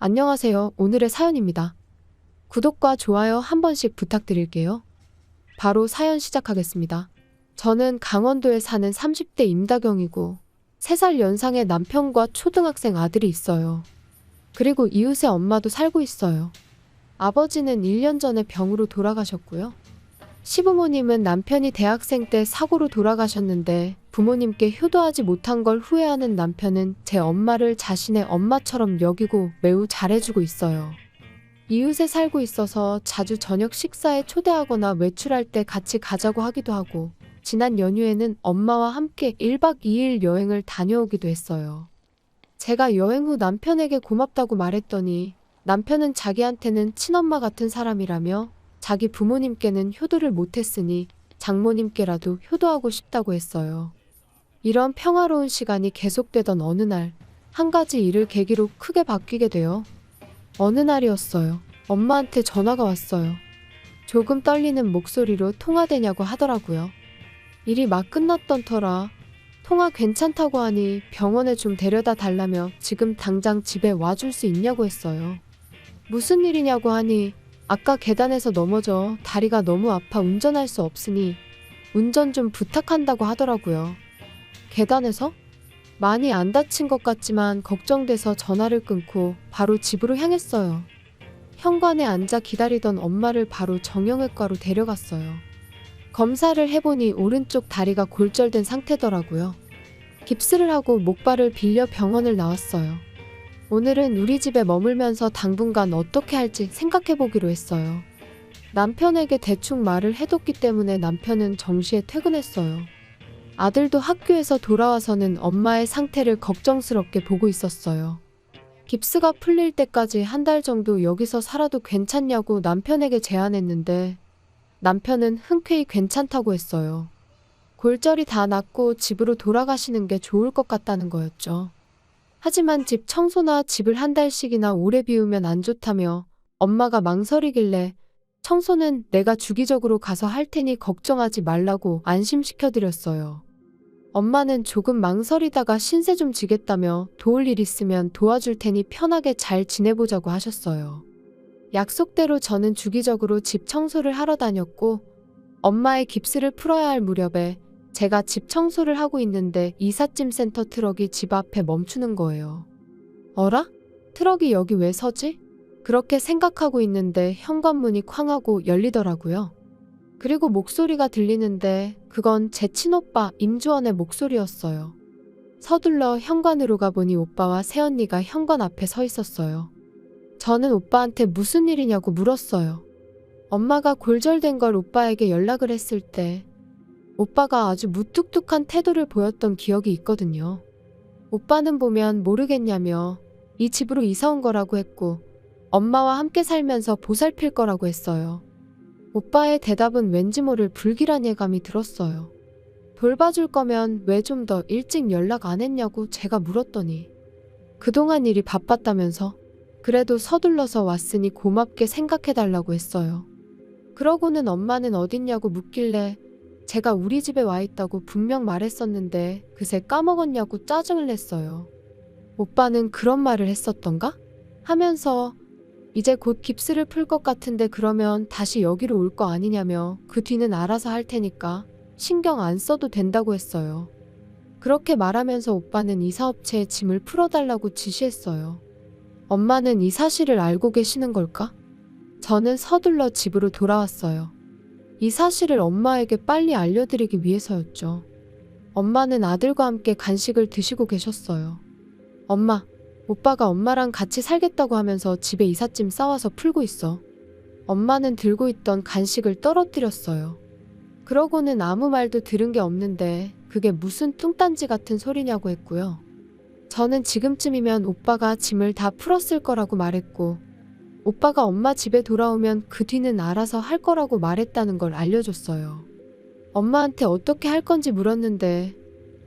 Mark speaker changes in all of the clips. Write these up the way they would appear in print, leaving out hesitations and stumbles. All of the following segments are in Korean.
Speaker 1: 안녕하세요. 오늘의 사연입니다. 구독과 좋아요 한 번씩 부탁드릴게요. 바로 사연 시작하겠습니다. 저는 강원도에 사는 30대 임다경이고 3살 연상의 남편과 초등학생 아들이 있어요. 그리고 이웃에 엄마도 살고 있어요. 아버지는 1년 전에 병으로 돌아가셨고요. 시부모님은 남편이 대학생 때 사고로 돌아가셨는데 부모님께 효도하지 못한 걸 후회하는 남편은 제 엄마를 자신의 엄마처럼 여기고 매우 잘해주고 있어요. 이웃에 살고 있어서 자주 저녁 식사에 초대하거나 외출할 때 같이 가자고 하기도 하고 지난 연휴에는 엄마와 함께 1박 2일 여행을 다녀오기도 했어요. 제가 여행 후 남편에게 고맙다고 말했더니 남편은 자기한테는 친엄마 같은 사람이라며 자기 부모님께는 효도를 못했으니 장모님께라도 효도하고 싶다고 했어요. 이런 평화로운 시간이 계속되던 어느 날, 한 가지 일을 계기로 크게 바뀌게 되어 어느 날이었어요. 엄마한테 전화가 왔어요. 조금 떨리는 목소리로 통화되냐고 하더라고요. 일이 막 끝났던 터라 통화 괜찮다고 하니 병원에 좀 데려다 달라며 지금 당장 집에 와줄 수 있냐고 했어요. 무슨 일이냐고 하니 아까 계단에서 넘어져 다리가 너무 아파 운전할 수 없으니 운전 좀 부탁한다고 하더라고요. 계단에서? 많이 안 다친 것 같지만 걱정돼서 전화를 끊고 바로 집으로 향했어요. 현관에 앉아 기다리던 엄마를 바로 정형외과로 데려갔어요. 검사를 해보니 오른쪽 다리가 골절된 상태더라고요. 깁스를 하고 목발을 빌려 병원을 나왔어요. 오늘은 우리 집에 머물면서 당분간 어떻게 할지 생각해보기로 했어요. 남편에게 대충 말을 해뒀기 때문에 남편은 정시에 퇴근했어요. 아들도 학교에서 돌아와서는 엄마의 상태를 걱정스럽게 보고 있었어요. 깁스가 풀릴 때까지 한 달 정도 여기서 살아도 괜찮냐고 남편에게 제안했는데 남편은 흔쾌히 괜찮다고 했어요. 골절이 다 낫고 집으로 돌아가시는 게 좋을 것 같다는 거였죠. 하지만 집 청소나 집을 한 달씩이나 오래 비우면 안 좋다며 엄마가 망설이길래 청소는 내가 주기적으로 가서 할 테니 걱정하지 말라고 안심시켜드렸어요. 엄마는 조금 망설이다가 신세 좀 지겠다며 도울 일 있으면 도와줄 테니 편하게 잘 지내보자고 하셨어요. 약속대로 저는 주기적으로 집 청소를 하러 다녔고 엄마의 깁스를 풀어야 할 무렵에 제가 집 청소를 하고 있는데 이삿짐 센터 트럭이 집 앞에 멈추는 거예요. 어라? 트럭이 여기 왜 서지? 그렇게 생각하고 있는데 현관문이 쾅 하고 열리더라고요. 그리고 목소리가 들리는데 그건 제 친오빠 임주원의 목소리였어요. 서둘러 현관으로 가보니 오빠와 새언니가 현관 앞에 서 있었어요. 저는 오빠한테 무슨 일이냐고 물었어요. 엄마가 골절된 걸 오빠에게 연락을 했을 때 오빠가 아주 무뚝뚝한 태도를 보였던 기억이 있거든요. 오빠는 보면 모르겠냐며 이 집으로 이사 온 거라고 했고 엄마와 함께 살면서 보살필 거라고 했어요. 오빠의 대답은 왠지 모를 불길한 예감이 들었어요. 돌봐줄 거면 왜 좀 더 일찍 연락 안 했냐고 제가 물었더니 그동안 일이 바빴다면서 그래도 서둘러서 왔으니 고맙게 생각해달라고 했어요. 그러고는 엄마는 어딨냐고 묻길래 제가 우리 집에 와 있다고 분명 말했었는데 그새 까먹었냐고 짜증을 냈어요. 오빠는 그런 말을 했었던가? 하면서 이제 곧 깁스를 풀 것 같은데 그러면 다시 여기로 올 거 아니냐며 그 뒤는 알아서 할 테니까 신경 안 써도 된다고 했어요. 그렇게 말하면서 오빠는 이사업체에 짐을 풀어달라고 지시했어요. 엄마는 이 사실을 알고 계시는 걸까? 저는 서둘러 집으로 돌아왔어요. 이 사실을 엄마에게 빨리 알려드리기 위해서였죠. 엄마는 아들과 함께 간식을 드시고 계셨어요. 엄마, 오빠가 엄마랑 같이 살겠다고 하면서 집에 이삿짐 싸와서 풀고 있어. 엄마는 들고 있던 간식을 떨어뜨렸어요. 그러고는 아무 말도 들은 게 없는데 그게 무슨 뚱딴지 같은 소리냐고 했고요. 저는 지금쯤이면 오빠가 짐을 다 풀었을 거라고 말했고 오빠가 엄마 집에 돌아오면 그 뒤는 알아서 할 거라고 말했다는 걸 알려줬어요. 엄마한테 어떻게 할 건지 물었는데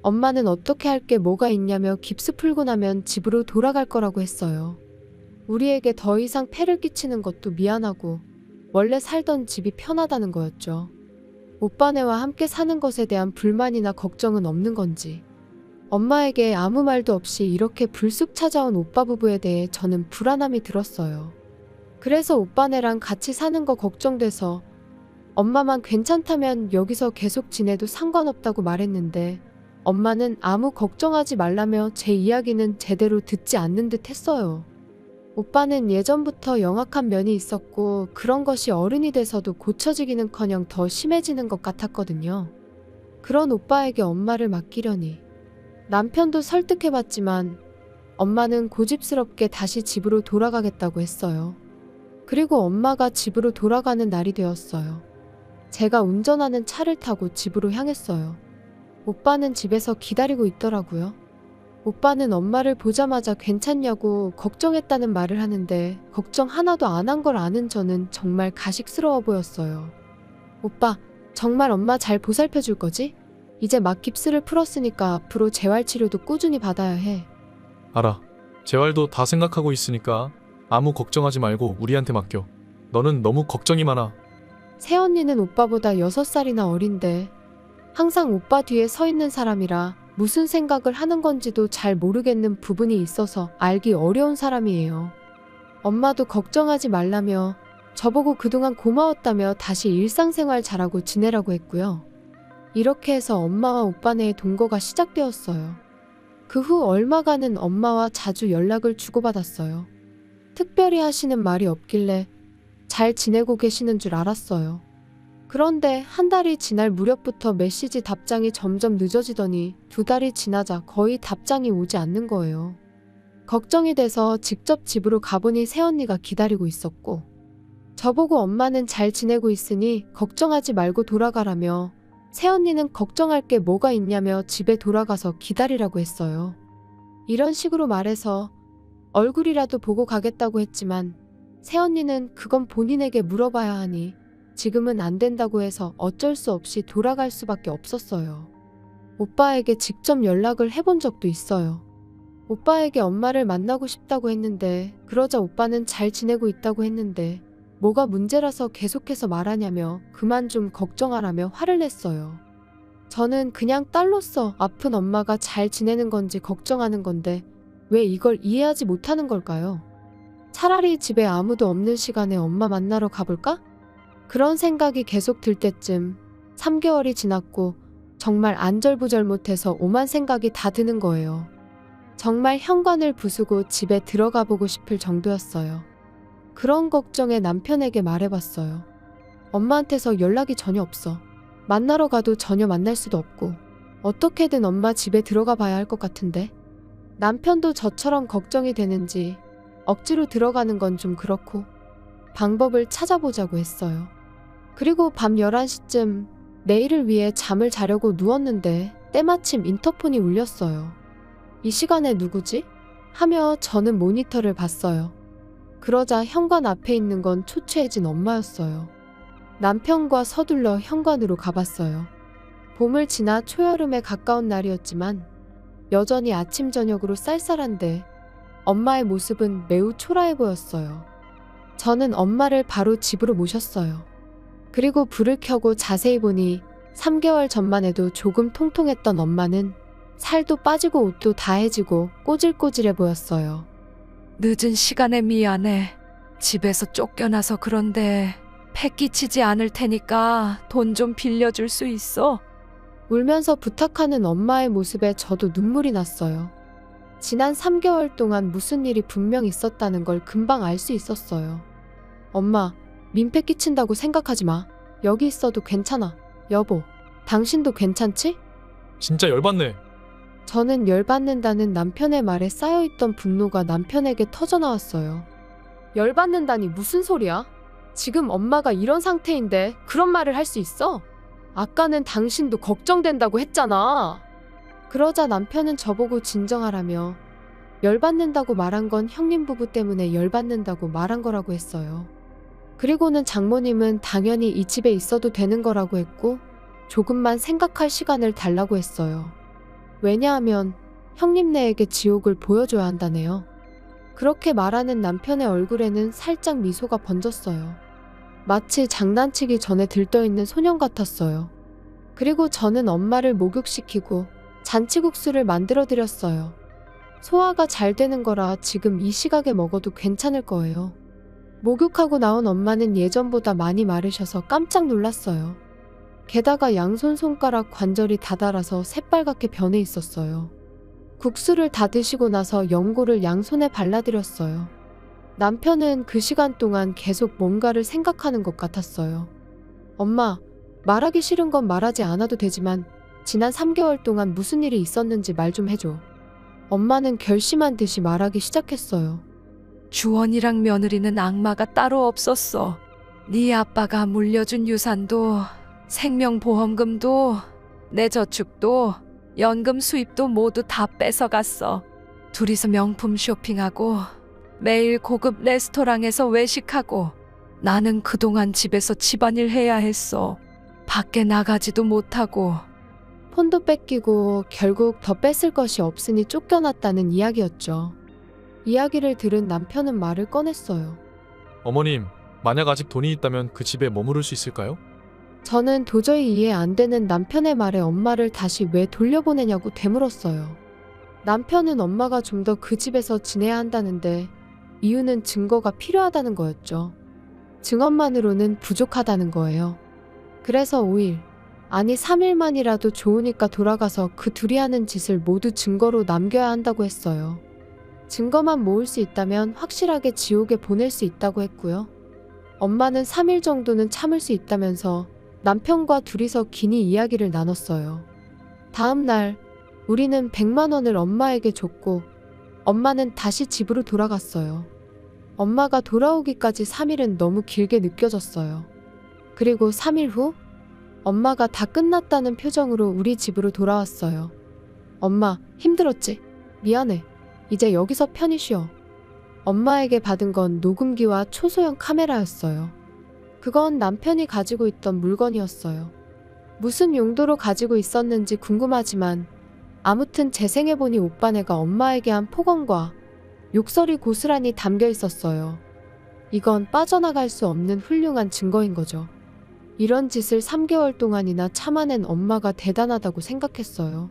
Speaker 1: 엄마는 어떻게 할 게 뭐가 있냐며 깁스 풀고 나면 집으로 돌아갈 거라고 했어요. 우리에게 더 이상 폐를 끼치는 것도 미안하고 원래 살던 집이 편하다는 거였죠. 오빠네와 함께 사는 것에 대한 불만이나 걱정은 없는 건지 엄마에게 아무 말도 없이 이렇게 불쑥 찾아온 오빠 부부에 대해 저는 불안함이 들었어요. 그래서 오빠네랑 같이 사는 거 걱정돼서 엄마만 괜찮다면 여기서 계속 지내도 상관없다고 말했는데 엄마는 아무 걱정하지 말라며 제 이야기는 제대로 듣지 않는 듯 했어요. 오빠는 예전부터 영악한 면이 있었고 그런 것이 어른이 돼서도 고쳐지기는커녕 더 심해지는 것 같았거든요. 그런 오빠에게 엄마를 맡기려니 남편도 설득해봤지만 엄마는 고집스럽게 다시 집으로 돌아가겠다고 했어요. 그리고 엄마가 집으로 돌아가는 날이 되었어요. 제가 운전하는 차를 타고 집으로 향했어요. 오빠는 집에서 기다리고 있더라고요. 오빠는 엄마를 보자마자 괜찮냐고 걱정했다는 말을 하는데 걱정 하나도 안 한 걸 아는 저는 정말 가식스러워 보였어요. 오빠, 정말 엄마 잘 보살펴 줄 거지? 이제 막 깁스를 풀었으니까 앞으로 재활치료도 꾸준히 받아야 해.
Speaker 2: 알아. 재활도 다 생각하고 있으니까 아무 걱정하지 말고 우리한테 맡겨. 너는 너무 걱정이 많아.
Speaker 1: 새언니는 오빠보다 6살이나 어린데 항상 오빠 뒤에 서 있는 사람이라 무슨 생각을 하는 건지도 잘 모르겠는 부분이 있어서 알기 어려운 사람이에요. 엄마도 걱정하지 말라며 저보고 그동안 고마웠다며 다시 일상생활 잘하고 지내라고 했고요. 이렇게 해서 엄마와 오빠네의 동거가 시작되었어요. 그 후 얼마간은 엄마와 자주 연락을 주고받았어요. 특별히 하시는 말이 없길래 잘 지내고 계시는 줄 알았어요. 그런데 한 달이 지날 무렵부터 메시지 답장이 점점 늦어지더니 2달이 지나자 거의 답장이 오지 않는 거예요. 걱정이 돼서 직접 집으로 가보니 새언니가 기다리고 있었고 저보고 엄마는 잘 지내고 있으니 걱정하지 말고 돌아가라며 새언니는 걱정할 게 뭐가 있냐며 집에 돌아가서 기다리라고 했어요. 이런 식으로 말해서 얼굴이라도 보고 가겠다고 했지만 새언니는 그건 본인에게 물어봐야 하니 지금은 안 된다고 해서 어쩔 수 없이 돌아갈 수밖에 없었어요. 오빠에게 직접 연락을 해본 적도 있어요. 오빠에게 엄마를 만나고 싶다고 했는데 그러자 오빠는 잘 지내고 있다고 했는데 뭐가 문제라서 계속해서 말하냐며 그만 좀 걱정하라며 화를 냈어요. 저는 그냥 딸로서 아픈 엄마가 잘 지내는 건지 걱정하는 건데 왜 이걸 이해하지 못하는 걸까요? 차라리 집에 아무도 없는 시간에 엄마 만나러 가볼까? 그런 생각이 계속 들 때쯤 3개월이 지났고 정말 안절부절 못해서 오만 생각이 다 드는 거예요. 정말 현관을 부수고 집에 들어가 보고 싶을 정도였어요. 그런 걱정에 남편에게 말해봤어요. 엄마한테서 연락이 전혀 없어. 만나러 가도 전혀 만날 수도 없고 어떻게든 엄마 집에 들어가 봐야 할 것 같은데. 남편도 저처럼 걱정이 되는지 억지로 들어가는 건 좀 그렇고 방법을 찾아보자고 했어요. 그리고 밤 11시쯤 내일을 위해 잠을 자려고 누웠는데 때마침 인터폰이 울렸어요. 이 시간에 누구지? 하며 저는 모니터를 봤어요. 그러자 현관 앞에 있는 건 초췌해진 엄마였어요. 남편과 서둘러 현관으로 가봤어요. 봄을 지나 초여름에 가까운 날이었지만 여전히 아침 저녁으로 쌀쌀한데 엄마의 모습은 매우 초라해 보였어요. 저는 엄마를 바로 집으로 모셨어요. 그리고 불을 켜고 자세히 보니 3개월 전만 해도 조금 통통했던 엄마는 살도 빠지고 옷도 다해지고 꼬질꼬질해 보였어요.
Speaker 3: 늦은 시간에 미안해. 집에서 쫓겨나서 그런데 폐 끼치지 않을 테니까 돈 좀 빌려줄 수 있어?
Speaker 1: 울면서 부탁하는 엄마의 모습에 저도 눈물이 났어요. 지난 3개월 동안 무슨 일이 분명 있었다는 걸 금방 알 수 있었어요. 엄마, 민폐 끼친다고 생각하지 마. 여기 있어도 괜찮아. 여보, 당신도 괜찮지?
Speaker 2: 진짜 열받네.
Speaker 1: 저는 열받는다는 남편의 말에 쌓여있던 분노가 남편에게 터져나왔어요. 열받는다니 무슨 소리야? 지금 엄마가 이런 상태인데 그런 말을 할 수 있어? 아까는 당신도 걱정된다고 했잖아. 그러자 남편은 저보고 진정하라며 열받는다고 말한 건 형님 부부 때문에 열받는다고 말한 거라고 했어요. 그리고는 장모님은 당연히 이 집에 있어도 되는 거라고 했고 조금만 생각할 시간을 달라고 했어요. 왜냐하면 형님네에게 지옥을 보여줘야 한다네요. 그렇게 말하는 남편의 얼굴에는 살짝 미소가 번졌어요. 마치 장난치기 전에 들떠있는 소년 같았어요. 그리고 저는 엄마를 목욕시키고 잔치국수를 만들어 드렸어요. 소화가 잘 되는 거라 지금 이 시각에 먹어도 괜찮을 거예요. 목욕하고 나온 엄마는 예전보다 많이 마르셔서 깜짝 놀랐어요. 게다가 양손 손가락 관절이 다달아서 새빨갛게 변해 있었어요. 국수를 다 드시고 나서 연고를 양손에 발라드렸어요. 남편은 그 시간 동안 계속 뭔가를 생각하는 것 같았어요. 엄마, 말하기 싫은 건 말하지 않아도 되지만 지난 3개월 동안 무슨 일이 있었는지 말 좀 해줘. 엄마는 결심한 듯이 말하기 시작했어요.
Speaker 3: 주원이랑 며느리는 악마가 따로 없었어. 네 아빠가 물려준 유산도, 생명보험금도, 내 저축도, 연금 수입도 모두 다 뺏어갔어. 둘이서 명품 쇼핑하고 매일 고급 레스토랑에서 외식하고 나는 그동안 집에서 집안일 해야 했어. 밖에 나가지도 못하고.
Speaker 1: 폰도 뺏기고 결국 더 뺏을 것이 없으니 쫓겨났다는 이야기였죠. 이야기를 들은 남편은 말을 꺼냈어요.
Speaker 2: 어머님, 만약 아직 돈이 있다면 그 집에 머무를 수 있을까요?
Speaker 1: 저는 도저히 이해 안 되는 남편의 말에 엄마를 다시 왜 돌려보내냐고 되물었어요. 남편은 엄마가 좀 더 그 집에서 지내야 한다는데 이유는 증거가 필요하다는 거였죠. 증언만으로는 부족하다는 거예요. 그래서 5일, 아니 3일만이라도 좋으니까 돌아가서 그 둘이 하는 짓을 모두 증거로 남겨야 한다고 했어요. 증거만 모을 수 있다면 확실하게 지옥에 보낼 수 있다고 했고요. 엄마는 3일 정도는 참을 수 있다면서 남편과 둘이서 긴히 이야기를 나눴어요. 다음 날 우리는 100만 원을 엄마에게 줬고 엄마는 다시 집으로 돌아갔어요. 엄마가 돌아오기까지 3일은 너무 길게 느껴졌어요. 그리고 3일 후 엄마가 다 끝났다는 표정으로 우리 집으로 돌아왔어요. 엄마, 힘들었지? 미안해. 이제 여기서 편히 쉬어. 엄마에게 받은 건 녹음기와 초소형 카메라였어요. 그건 남편이 가지고 있던 물건이었어요. 무슨 용도로 가지고 있었는지 궁금하지만 아무튼 재생해보니 오빠네가 엄마에게 한 폭언과 욕설이 고스란히 담겨 있었어요. 이건 빠져나갈 수 없는 훌륭한 증거인 거죠. 이런 짓을 3개월 동안이나 참아낸 엄마가 대단하다고 생각했어요.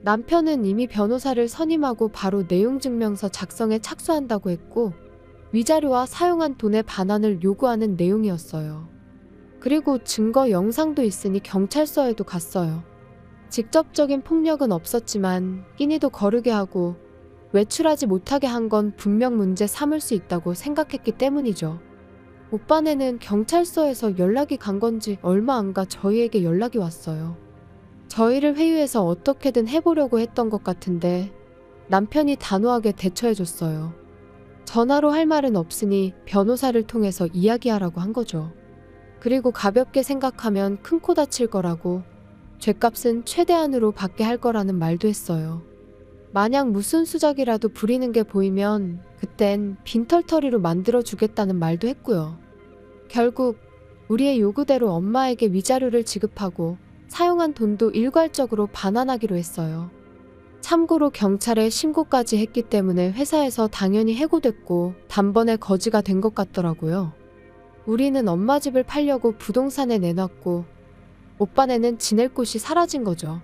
Speaker 1: 남편은 이미 변호사를 선임하고 바로 내용증명서 작성에 착수한다고 했고 위자료와 사용한 돈의 반환을 요구하는 내용이었어요. 그리고 증거 영상도 있으니 경찰서에도 갔어요. 직접적인 폭력은 없었지만 끼니도 거르게 하고 외출하지 못하게 한 건 분명 문제 삼을 수 있다고 생각했기 때문이죠. 오빠네는 경찰서에서 연락이 간 건지 얼마 안 가 저희에게 연락이 왔어요. 저희를 회유해서 어떻게든 해보려고 했던 것 같은데 남편이 단호하게 대처해줬어요. 전화로 할 말은 없으니 변호사를 통해서 이야기하라고 한 거죠. 그리고 가볍게 생각하면 큰 코 다칠 거라고 죗값은 최대한으로 받게 할 거라는 말도 했어요. 만약 무슨 수작이라도 부리는 게 보이면 그땐 빈털터리로 만들어주겠다는 말도 했고요. 결국 우리의 요구대로 엄마에게 위자료를 지급하고 사용한 돈도 일괄적으로 반환하기로 했어요. 참고로 경찰에 신고까지 했기 때문에 회사에서 당연히 해고됐고 단번에 거지가 된 것 같더라고요. 우리는 엄마 집을 팔려고 부동산에 내놨고 오빠네는 지낼 곳이 사라진 거죠.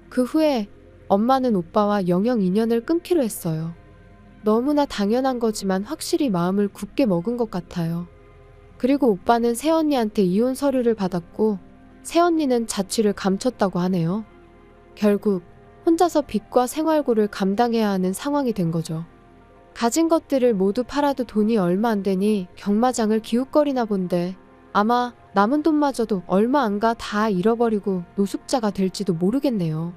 Speaker 1: 그 후에 엄마는 오빠와 영영 인연을 끊기로 했어요. 너무나 당연한 거지만 확실히 마음을 굳게 먹은 것 같아요. 그리고 오빠는 새언니한테 이혼 서류를 받았고 새언니는 자취를 감췄다고 하네요. 결국 혼자서 빚과 생활고를 감당해야 하는 상황이 된 거죠. 가진 것들을 모두 팔아도 돈이 얼마 안 되니 경마장을 기웃거리나 본데 아마 남은 돈마저도 얼마 안 가 다 잃어버리고 노숙자가 될지도 모르겠네요.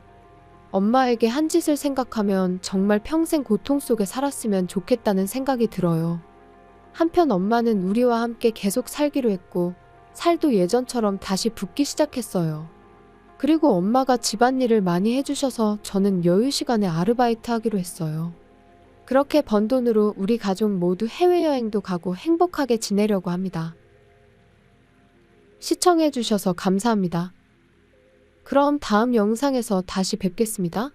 Speaker 1: 엄마에게 한 짓을 생각하면 정말 평생 고통 속에 살았으면 좋겠다는 생각이 들어요. 한편 엄마는 우리와 함께 계속 살기로 했고 살도 예전처럼 다시 붓기 시작했어요. 그리고 엄마가 집안일을 많이 해주셔서 저는 여유 시간에 아르바이트 하기로 했어요. 그렇게 번 돈으로 우리 가족 모두 해외여행도 가고 행복하게 지내려고 합니다. 시청해주셔서 감사합니다. 그럼 다음 영상에서 다시 뵙겠습니다.